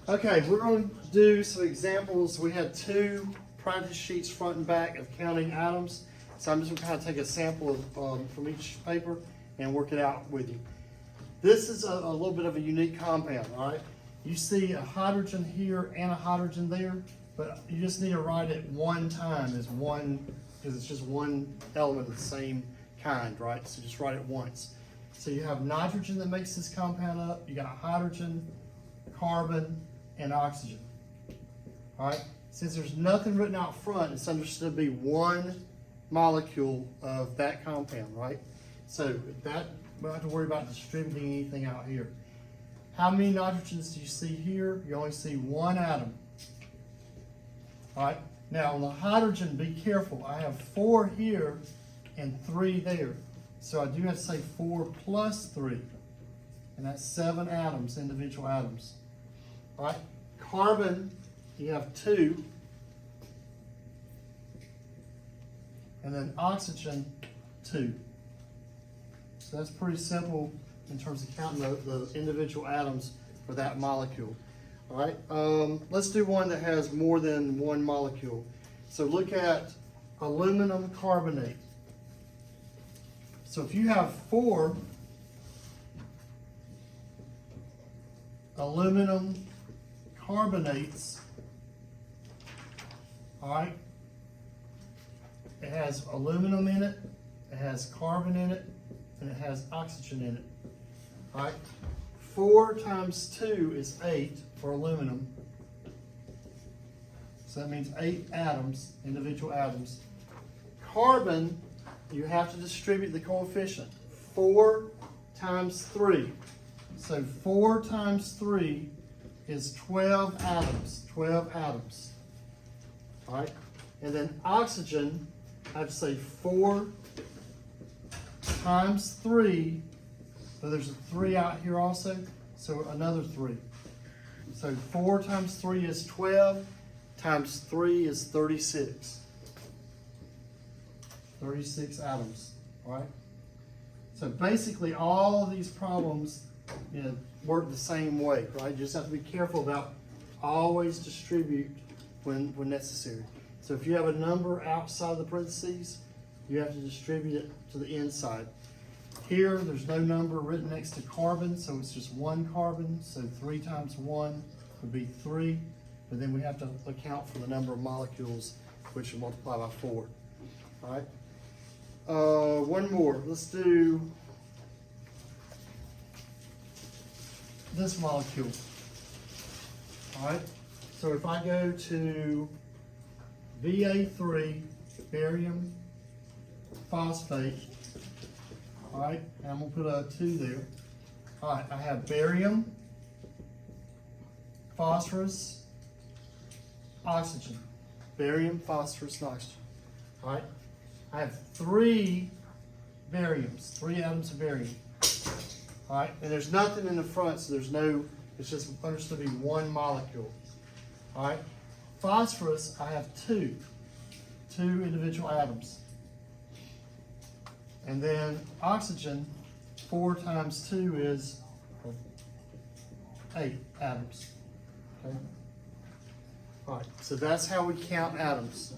Okay, we're going to do some examples. We had two practice sheets front and back of counting atoms. So I'm just going to kind of take a sample of, from each paper and work it out with you. This is a little bit of a unique compound, all right? You see a hydrogen here and a hydrogen there, but you just need to write it one time as one, because it's just one element of the same kind, right? So just write it once. So you have nitrogen that makes this compound up. You got hydrogen, carbon, and oxygen. All right. Since there's nothing written out front, it's understood to be one molecule of that compound, right? So that we don't have to worry about distributing anything out here. How many nitrogens do you see here? You only see one atom. All right. Now on the hydrogen, be careful. I have 4 here and 3 there. So I do have to say 4 plus 3. And that's 7 atoms, individual atoms. All right. Carbon, you have 2. And then oxygen, 2. So that's pretty simple in terms of counting the individual atoms for that molecule. All right, let's do one that has more than one molecule. So look at aluminum carbonate. So if you have 4 aluminum carbonates, all right, it has aluminum in it, it has carbon in it, and it has oxygen in it. All right, 4 times 2 is 8 for aluminum. So that means 8 atoms, individual atoms. Carbon, you have to distribute the coefficient. 4 times 3. So 4 times 3 is 12 atoms. 12 atoms. All right, and then oxygen, I have to say 4 times 3, but there's a 3 out here also, so another 3. So 4 times 3 is 12, times 3 is 36. 36 atoms, all right? So basically all of these problems, you know, work the same way, right? You just have to be careful about always distribute when necessary. So if you have a number outside the parentheses, you have to distribute it to the inside. Here, there's no number written next to carbon, so it's just 1 carbon. So 3 times 1 would be 3. But then we have to account for the number of molecules, which will multiply by 4. All right. One more. Let's do this molecule. All right. So if I go to Va3, barium phosphate, all right, and I'm going to put a 2 there. All right, I have barium, phosphorus, oxygen. Barium, phosphorus, and oxygen. All right, I have 3 bariums, 3 atoms of barium. All right, and there's nothing in the front, so there's no, it's just understood to be one molecule. All right, phosphorus, I have 2 individual atoms. And then oxygen, 4 times 2 is 8 atoms. Okay. All right, so that's how we count atoms.